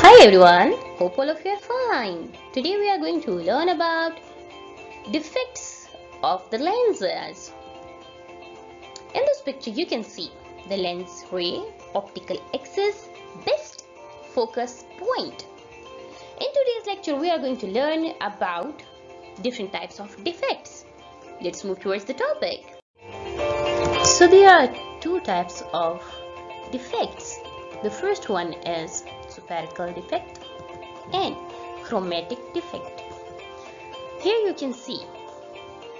Hi everyone, hope all of you are fine. Today we are going to learn about defects of the lenses. In this picture you can see the lens ray, optical axis, best focus point. In today's lecture we are going to learn about different types of defects. Let's move towards the topic. So there are two types of defects. The first one is spherical defect and chromatic defect. Here you can see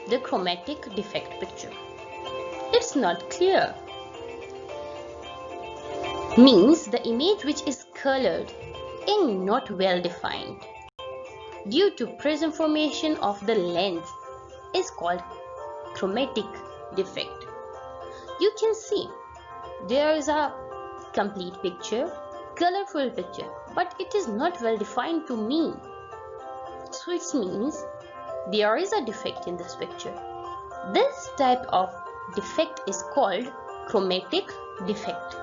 the chromatic defect picture. It's not clear. Means the image which is colored and not well defined due to prism formation of the lens is called chromatic defect. You can see there is a complete picture, colorful picture, but it is not well defined to me. So it means there is a defect in this picture. This type of defect is called chromatic defect.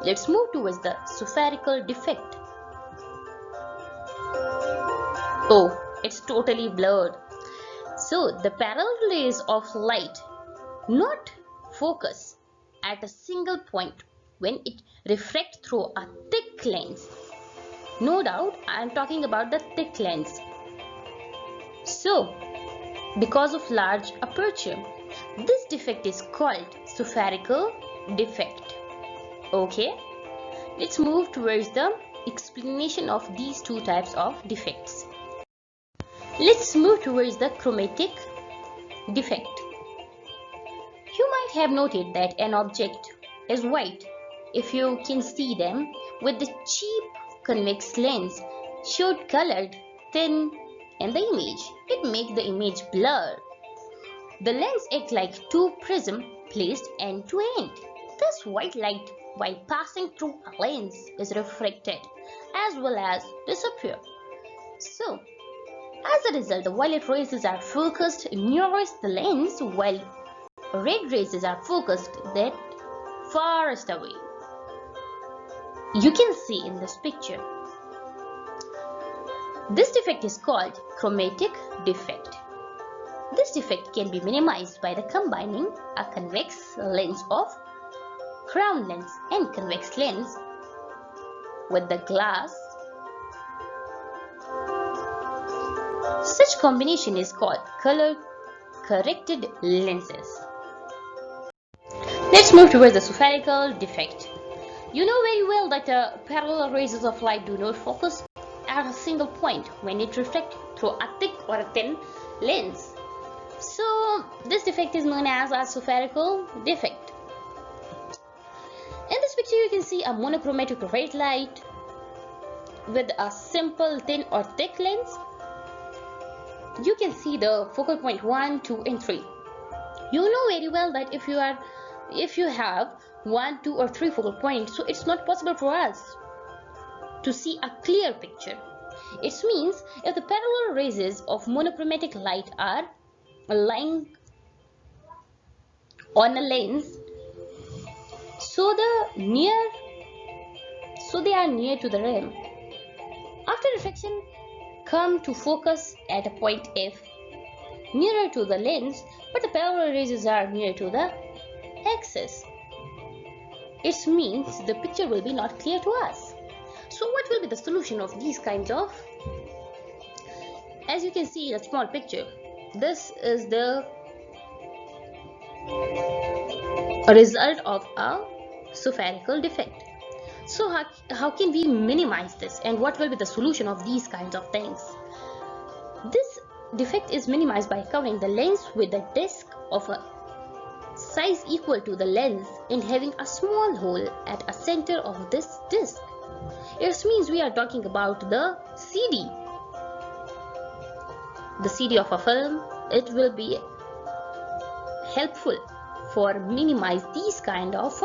Let's move towards the spherical defect. Oh, it's totally blurred. So the parallel rays of light not focus at a single point when it refracts through a thick lens. No doubt I am talking about the thick lens. So because of large aperture, this defect is called spherical defect. Okay, let's move towards the explanation of these two types of defects. Let's move towards the chromatic defect. You might have noted that an object is white if you can see them with the cheap convex lens showed colored thin in the image. It makes the image blur. The lens acts like two prisms placed end to end. This white light, while passing through a lens, is refracted as well as disappear. So, as a result, the violet rays are focused nearest the lens while red rays are focused that farthest away. You can see in this picture. This defect is called chromatic defect. This defect can be minimized by the combining a convex lens of crown lens and convex lens with the glass. Such combination is called color corrected lenses. Let's move towards the spherical defect. You know very well that parallel rays of light do not focus at a single point when it reflects through a thick or a thin lens. So this defect is known as a spherical defect. In this picture you can see a monochromatic red light with a simple thin or thick lens. You can see the focal point 1, 2 and 3. You know very well that if you have 1, 2 or 3 focal points, so it's not possible for us to see a clear picture. It means if the parallel rays of monochromatic light are lying on a lens, so they are near to the rim. After reflection, come to focus at a point F nearer to the lens, but the parallel rays are near to the axis. It means the picture will be not clear to us. So what will be the solution of these kinds of? As you can see in a small picture, this is the result of a spherical defect. So how can we minimize this, and what will be the solution of these kinds of things? This defect is minimized by covering the lens with a disc of a size equal to the lens and having a small hole at a center of this disc. It means we are talking about the CD. The CD of a film. It will be helpful for minimize these kind of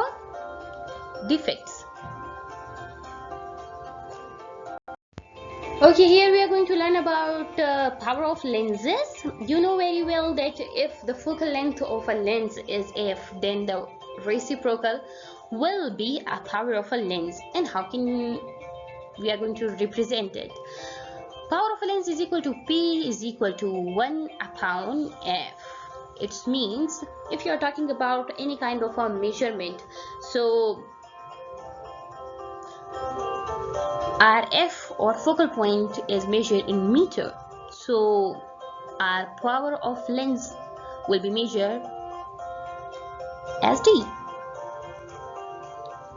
defects. Okay, here we are going to learn about power of lenses. You know very well that if the focal length of a lens is f, then the reciprocal will be a power of a lens. And how can we are going to represent it. Power of a lens is equal to P is equal to 1 upon F. It means if you are talking about any kind of a measurement, so our F or focal point is measured in meter, so our power of lens will be measured as D.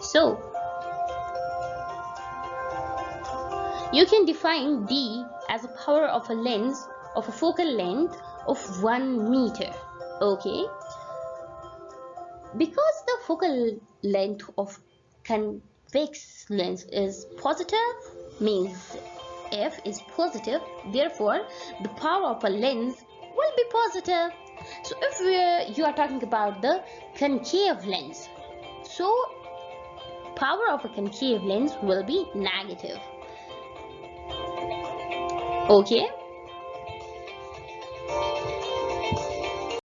So you can define D as a power of a lens of a focal length of 1 meter. Okay, because the focal length of convex lens is positive, means F is positive, therefore the power of a lens will be positive. So if you are talking about the concave lens, so power of a concave lens will be negative. Okay.